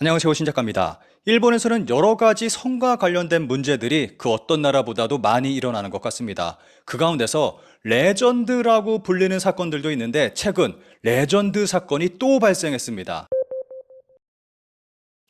안녕하세요, 신작가입니다. 일본에서는 여러 가지 성과 관련된 문제들이 그 어떤 나라보다도 많이 일어나는 것 같습니다. 그 가운데서 레전드라고 불리는 사건들도 있는데 최근 레전드 사건이 또 발생했습니다.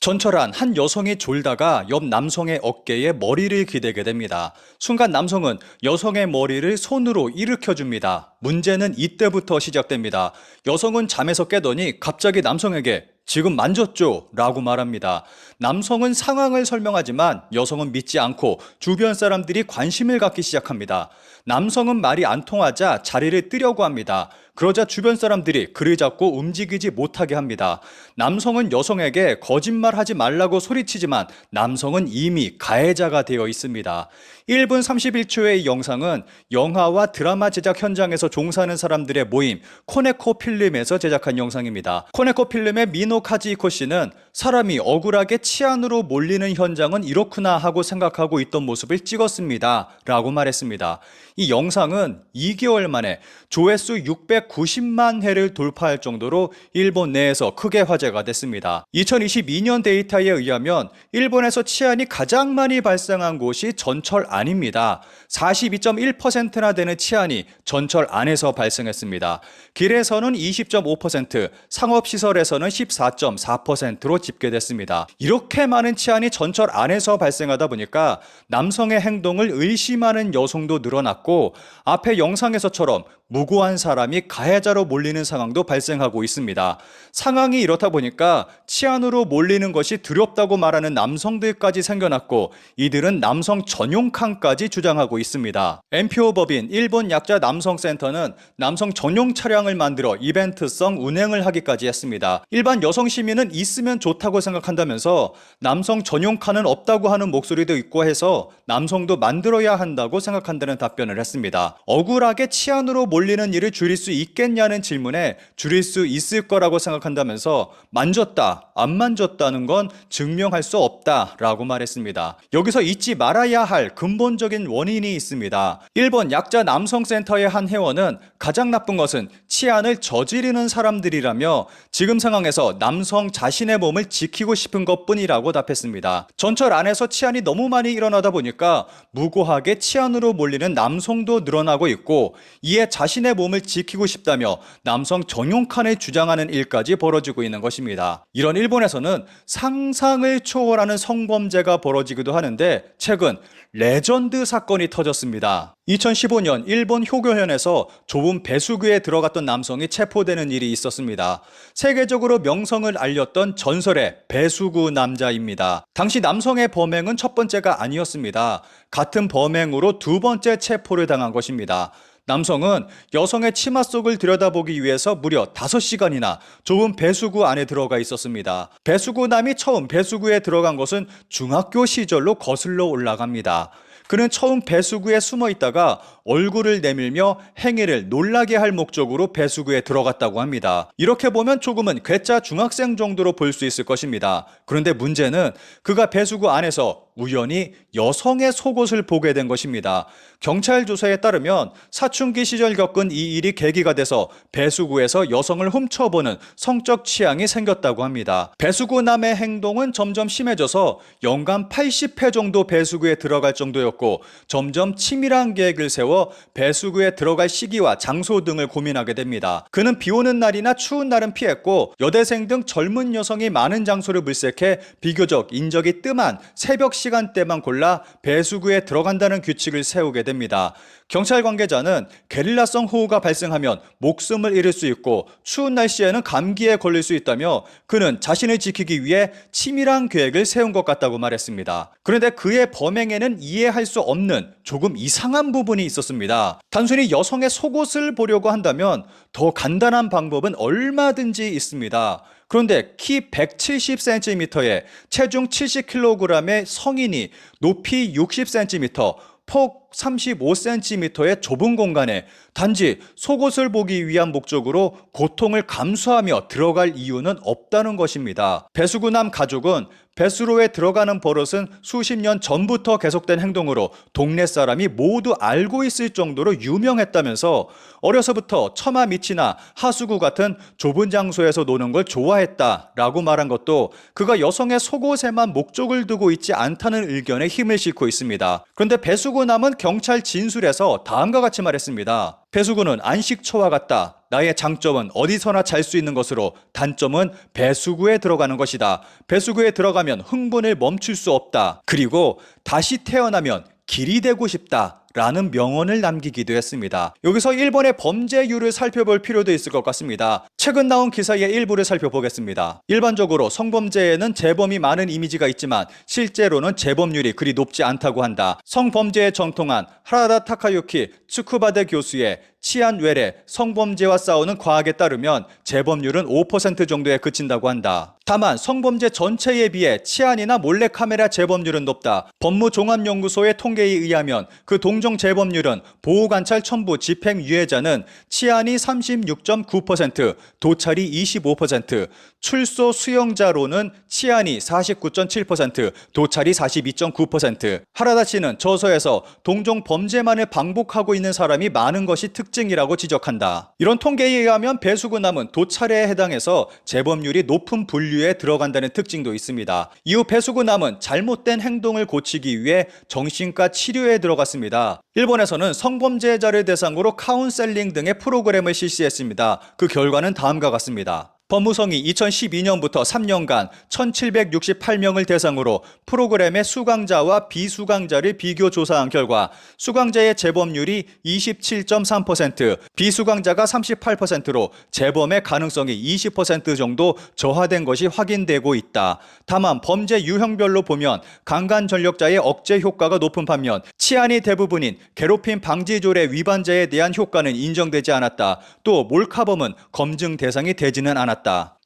전철안 한 여성이 졸다가 옆 남성의 어깨에 머리를 기대게 됩니다. 순간 남성은 여성의 머리를 손으로 일으켜줍니다. 문제는 이때부터 시작됩니다. 여성은 잠에서 깨더니 갑자기 남성에게 지금 만졌죠? 라고 말합니다. 남성은 상황을 설명하지만 여성은 믿지 않고 주변 사람들이 관심을 갖기 시작합니다. 남성은 말이 안 통하자 자리를 뜨려고 합니다. 그러자 주변 사람들이 그를 잡고 움직이지 못하게 합니다. 남성은 여성에게 거짓말하지 말라고 소리치지만 남성은 이미 가해자가 되어 있습니다. 1분 31초의 영상은 영화와 드라마 제작 현장에서 종사하는 사람들의 모임 코네코 필름에서 제작한 영상입니다. 코네코 필름의 미노 카지이코 씨는 사람이 억울하게 치안으로 몰리는 현장은 이렇구나 하고 생각하고 있던 모습을 찍었습니다 라고 말했습니다. 이 영상은 2개월 만에 조회수 690만 회를 돌파할 정도로 일본 내에서 크게 화제가 됐습니다. 2022년 데이터에 의하면 일본에서 치안이 가장 많이 발생한 곳이 전철 안입니다. 42.1%나 되는 치안이 전철 안에서 발생했습니다. 길에서는 20.5%, 상업시설에서는 14.4%로 집계됐습니다. 이렇게 많은 치안이 전철 안에서 발생하다 보니까 남성의 행동을 의심하는 여성도 늘어났고 앞에 영상에서처럼 무고한 사람이 가해자로 몰리는 상황도 발생하고 있습니다. 상황이 이렇다 보니까 치안으로 몰리는 것이 두렵다고 말하는 남성들까지 생겨났고 이들은 남성 전용 칸까지 주장하고 있습니다. NPO 법인 일본 약자 남성센터는 남성 전용 차량을 만들어 이벤트성 운행을 하기까지 했습니다. 일반 여성 시민은 있으면 좋다고 생각한다면서 남성 전용 칸은 없다고 하는 목소리도 있고 해서 남성도 만들어야 한다고 생각한다는 답변을 했습니다. 억울하게 치안으로 몰리는 일을 줄일 수 있겠냐는 질문에 줄일 수 있을 거라고 생각한다면서 만졌다, 안 만졌다는 건 증명할 수 없다라고 말했습니다. 여기서 잊지 말아야 할 근본적인 원인이 있습니다. 일본 약자 남성센터의 한 회원은 가장 나쁜 것은 치안을 저지르는 사람들이라며 지금 상황에서 남성 자신의 몸을 지키고 싶은 것뿐이라고 답했습니다. 전철 안에서 치안이 너무 많이 일어나다 보니까 무고하게 치안으로 몰리는 남성도 늘어나고 있고 이에 자신의 몸을 지키고 싶다며 남성 전용 칸을 주장하는 일까지 벌어지고 있는 것입니다. 이런 일본에서는 상상을 초월하는 성범죄가 벌어지기도 하는데 최근 레전드 사건이 터졌습니다. 2015년 일본 효교현에서 좁은 배수구에 들어갔던 남성이 체포되는 일이 있었습니다. 세계적으로 명성을 알렸던 전설의 배수구 남자입니다. 당시 남성의 범행은 첫 번째가 아니었습니다. 같은 범행으로 두 번째 체포를 당한 것입니다. 남성은 여성의 치마 속을 들여다보기 위해서 무려 5시간이나 좁은 배수구 안에 들어가 있었습니다. 배수구남이 처음 배수구에 들어간 것은 중학교 시절로 거슬러 올라갑니다. 그는 처음 배수구에 숨어 있다가 얼굴을 내밀며 행위를 놀라게 할 목적으로 배수구에 들어갔다고 합니다. 이렇게 보면 조금은 괴짜 중학생 정도로 볼 수 있을 것입니다. 그런데 문제는 그가 배수구 안에서 우연히 여성의 속옷을 보게 된 것입니다. 경찰 조사에 따르면 사춘기 시절 겪은 이 일이 계기가 돼서 배수구에서 여성을 훔쳐보는 성적 취향이 생겼다고 합니다. 배수구남의 행동은 점점 심해져서 연간 80회 정도 배수구에 들어갈 정도였고 점점 치밀한 계획을 세워 배수구에 들어갈 시기와 장소 등을 고민하게 됩니다. 그는 비 오는 날이나 추운 날은 피했고 여대생 등 젊은 여성이 많은 장소를 물색해 비교적 인적이 뜸한 새벽 시간대만 골라 배수구에 들어간다는 규칙을 세우게 됩니다. 경찰 관계자는 게릴라성 호우가 발생하면 목숨을 잃을 수 있고 추운 날씨에는 감기에 걸릴 수 있다며 그는 자신을 지키기 위해 치밀한 계획을 세운 것 같다고 말했습니다. 그런데 그의 범행에는 이해할 수 없는 조금 이상한 부분이 있었습니다. 단순히 여성의 속옷을 보려고 한다면 더 간단한 방법은 얼마든지 있습니다. 그런데 키 170cm에 체중 70kg의 성인이 높이 60cm, 폭 35cm의 좁은 공간에 단지 속옷을 보기 위한 목적으로 고통을 감수하며 들어갈 이유는 없다는 것입니다. 배수구남 가족은 배수로에 들어가는 버릇은 수십 년 전부터 계속된 행동으로 동네 사람이 모두 알고 있을 정도로 유명했다면서 어려서부터 처마 밑이나 하수구 같은 좁은 장소에서 노는 걸 좋아했다라고 말한 것도 그가 여성의 속옷에만 목적을 두고 있지 않다는 의견에 힘을 싣고 있습니다. 그런데 배수구남은 경찰 진술에서 다음과 같이 말했습니다. 배수구는 안식처와 같다. 나의 장점은 어디서나 잘 수 있는 것으로 단점은 배수구에 들어가는 것이다. 배수구에 들어가면 흥분을 멈출 수 없다. 그리고 다시 태어나면 길이 되고 싶다. 라는 명언을 남기기도 했습니다. 여기서 일본의 범죄율을 살펴볼 필요도 있을 것 같습니다. 최근 나온 기사의 일부를 살펴보겠습니다. 일반적으로 성범죄에는 재범이 많은 이미지가 있지만 실제로는 재범률이 그리 높지 않다고 한다. 성범죄에 정통한 하라다 타카유키 츠쿠바대 교수의 치안 외래 성범죄와 싸우는 과학에 따르면 재범률은 5% 정도에 그친다고 한다. 다만 성범죄 전체에 비해 치안이나 몰래카메라 재범률은 높다. 법무종합연구소의 통계에 의하면 그 동종 재범률은 보호관찰 첨부 집행유예자는 치안이 36.9%, 도찰이 25%, 출소 수용자로는 치안이 49.7%, 도찰이 42.9%. 하라다 씨는 저서에서 동종 범죄만을 반복하고 있는 사람이 많은 것이 특징이라고 지적한다. 이런 통계에 의하면 배수구남은 도찰에 해당해서 재범률이 높은 분류에 들어간다는 특징도 있습니다. 이후 배수구남은 잘못된 행동을 고치기 위해 정신과 치료에 들어갔습니다. 일본에서는 성범죄자를 대상으로 카운셀링 등의 프로그램을 실시했습니다. 그 결과는 다음과 같습니다. 법무성이 2012년부터 3년간 1768명을 대상으로 프로그램의 수강자와 비수강자를 비교 조사한 결과 수강자의 재범률이 27.3%, 비수강자가 38%로 재범의 가능성이 20% 정도 저하된 것이 확인되고 있다. 다만 범죄 유형별로 보면 강간 전력자의 억제 효과가 높은 반면 치안이 대부분인 괴롭힘 방지조례 위반자에 대한 효과는 인정되지 않았다. 또 몰카범은 검증 대상이 되지는 않았다.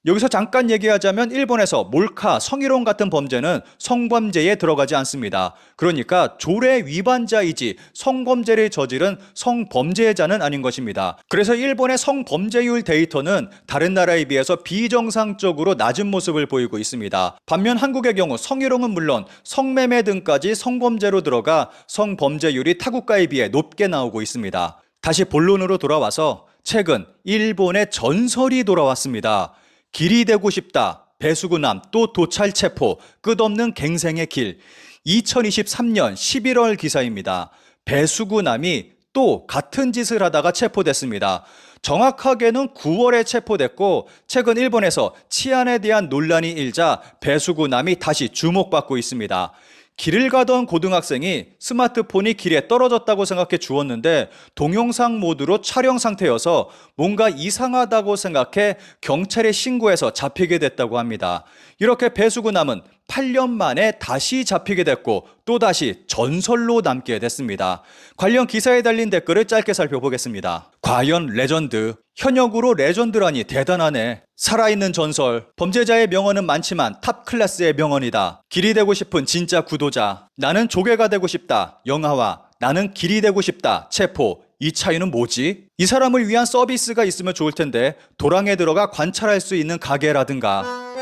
여기서 잠깐 얘기하자면 일본에서 몰카, 성희롱 같은 범죄는 성범죄에 들어가지 않습니다. 그러니까 조례 위반자이지 성범죄를 저지른 성범죄자는 아닌 것입니다. 그래서 일본의 성범죄율 데이터는 다른 나라에 비해서 비정상적으로 낮은 모습을 보이고 있습니다. 반면 한국의 경우 성희롱은 물론 성매매 등까지 성범죄로 들어가 성범죄율이 타국가에 비해 높게 나오고 있습니다. 다시 본론으로 돌아와서 최근 일본의 전설이 돌아왔습니다. 길이 되고 싶다. 배수구남 또 도찰 체포. 끝없는 갱생의 길. 2023년 11월 기사입니다. 배수구남이 또 같은 짓을 하다가 체포됐습니다. 정확하게는 9월에 체포됐고 최근 일본에서 치안에 대한 논란이 일자 배수구남이 다시 주목받고 있습니다. 길을 가던 고등학생이 스마트폰이 길에 떨어졌다고 생각해 주었는데 동영상 모드로 촬영 상태여서 뭔가 이상하다고 생각해 경찰에 신고해서 잡히게 됐다고 합니다. 이렇게 배수구남은 8년 만에 다시 잡히게 됐고 또다시 전설로 남게 됐습니다. 관련 기사에 달린 댓글을 짧게 살펴보겠습니다. 과연 레전드. 현역으로 레전드라니 대단하네. 살아있는 전설. 범죄자의 명언은 많지만 탑 클래스의 명언이다. 길이 되고 싶은 진짜 구도자. 나는 조개가 되고 싶다. 영하와 나는 길이 되고 싶다. 체포. 이 차이는 뭐지? 이 사람을 위한 서비스가 있으면 좋을 텐데 도랑에 들어가 관찰할 수 있는 가게라든가